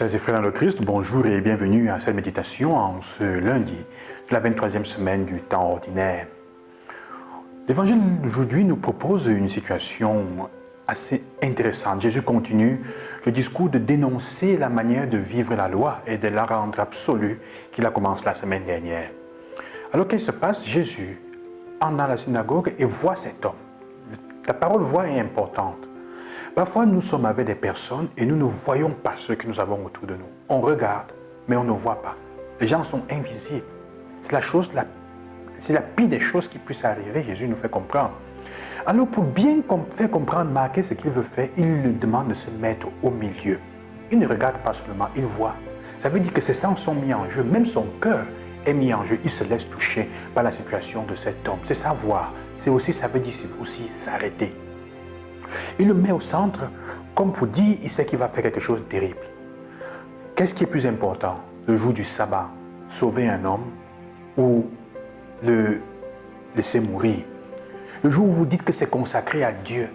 Sœurs et frères dans le Christ, bonjour et bienvenue à cette méditation en ce lundi de la 23e semaine du temps ordinaire. L'évangile d'aujourd'hui nous propose une situation assez intéressante. Jésus continue le discours de dénoncer la manière de vivre la loi et de la rendre absolue qu'il a commencé la semaine dernière. Alors qu'est-ce qui se passe? Jésus entre dans la synagogue et voit cet homme. La parole voix est importante. Parfois, nous sommes avec des personnes et nous ne voyons pas ce que nous avons autour de nous. On regarde, mais on ne voit pas. Les gens sont invisibles. C'est la pire des choses qui puisse arriver. Jésus nous fait comprendre. Alors, pour bien faire comprendre, marquer ce qu'il veut faire, il lui demande de se mettre au milieu. Il ne regarde pas seulement, il voit. Ça veut dire que ses sens sont mis en jeu. Même son cœur est mis en jeu. Il se laisse toucher par la situation de cet homme. C'est savoir. Ça veut dire aussi s'arrêter. Il le met au centre, comme pour dire, il sait qu'il va faire quelque chose de terrible. Qu'est-ce qui est plus important? Le jour du sabbat, sauver un homme ou le laisser mourir? Le jour où vous dites que c'est consacré à Dieu,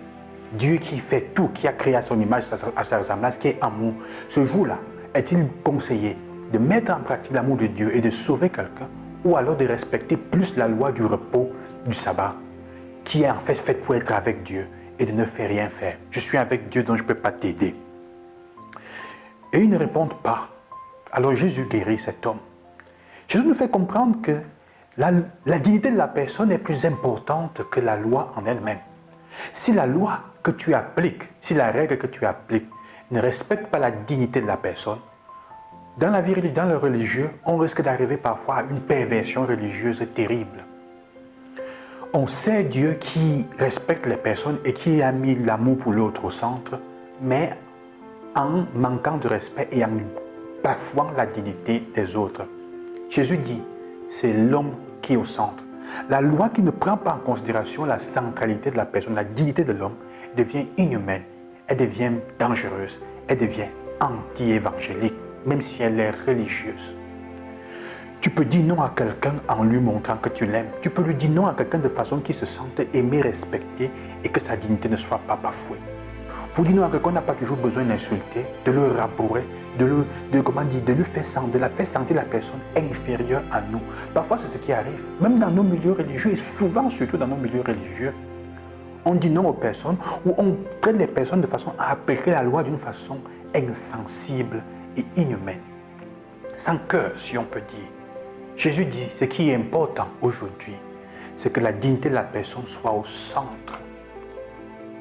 Dieu qui fait tout, qui a créé à son image, à sa ressemblance, qui est amour, ce jour-là, est-il conseillé de mettre en pratique l'amour de Dieu et de sauver quelqu'un, ou alors de respecter plus la loi du repos du sabbat, qui est en fait faite pour être avec Dieu et de ne faire rien faire? Je suis avec Dieu, donc je ne peux pas t'aider. Et ils ne répondent pas. Alors Jésus guérit cet homme. Jésus nous fait comprendre que la dignité de la personne est plus importante que la loi en elle-même. Si la loi que tu appliques, si la règle que tu appliques ne respecte pas la dignité de la personne, dans le religieux, on risque d'arriver parfois à une perversion religieuse terrible. On sait Dieu qui respecte les personnes et qui a mis l'amour pour l'autre au centre, mais en manquant de respect et en bafouant la dignité des autres. Jésus dit, c'est l'homme qui est au centre. La loi qui ne prend pas en considération la centralité de la personne, la dignité de l'homme, devient inhumaine, elle devient dangereuse, elle devient anti-évangélique, même si elle est religieuse. Tu peux dire non à quelqu'un en lui montrant que tu l'aimes. Tu peux lui dire non à quelqu'un de façon qu'il se sente aimé, respecté et que sa dignité ne soit pas bafouée. Pour dire non à quelqu'un, on n'a pas toujours besoin d'insulter, de le rabourer, de la faire sentir la personne inférieure à nous. Parfois, c'est ce qui arrive. Même dans nos milieux religieux, et souvent, surtout dans nos milieux religieux, on dit non aux personnes ou on traite les personnes de façon à appliquer la loi d'une façon insensible et inhumaine. Sans cœur, si on peut dire. Jésus dit, ce qui est important aujourd'hui, c'est que la dignité de la personne soit au centre.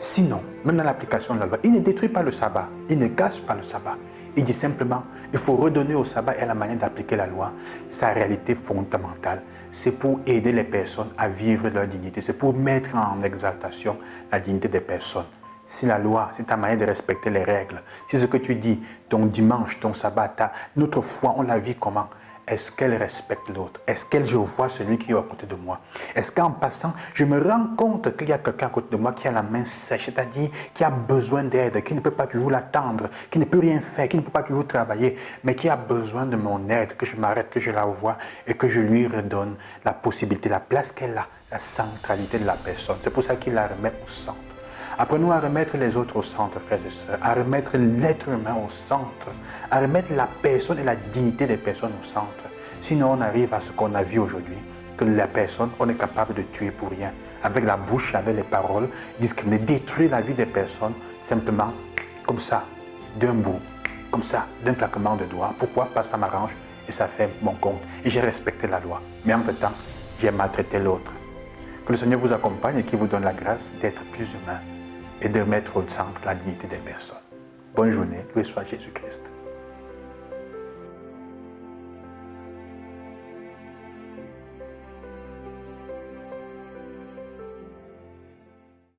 Sinon, même dans l'application de la loi, il ne détruit pas le sabbat, il ne casse pas le sabbat. Il dit simplement, il faut redonner au sabbat et à la manière d'appliquer la loi sa réalité fondamentale. C'est pour aider les personnes à vivre leur dignité, c'est pour mettre en exaltation la dignité des personnes. Si la loi, c'est ta manière de respecter les règles, si ce que tu dis, ton dimanche, ton sabbat, notre foi, on la vit comment? Est-ce qu'elle respecte l'autre? Est-ce que je vois celui qui est à côté de moi? Est-ce qu'en passant, je me rends compte qu'il y a quelqu'un à côté de moi qui a la main sèche, c'est-à-dire qui a besoin d'aide, qui ne peut pas toujours l'attendre, qui ne peut rien faire, qui ne peut pas toujours travailler, mais qui a besoin de mon aide, que je m'arrête, que je la vois et que je lui redonne la possibilité, la place qu'elle a, la centralité de la personne. C'est pour ça qu'il la remet au centre. Apprenons à remettre les autres au centre, frères et sœurs, à remettre l'être humain au centre, à remettre la personne et la dignité des personnes au centre. Sinon, on arrive à ce qu'on a vu aujourd'hui, que la personne, on est capable de tuer pour rien, avec la bouche, avec les paroles, discriminer, détruire la vie des personnes, simplement comme ça, d'un bout, comme ça, d'un claquement de doigts. Pourquoi? Parce que ça m'arrange et ça fait mon compte. Et j'ai respecté la loi. Mais entre-temps, j'ai maltraité l'autre. Que le Seigneur vous accompagne et qu'il vous donne la grâce d'être plus humain et de mettre au centre la dignité des personnes. Bonne journée, loué soit Jésus-Christ.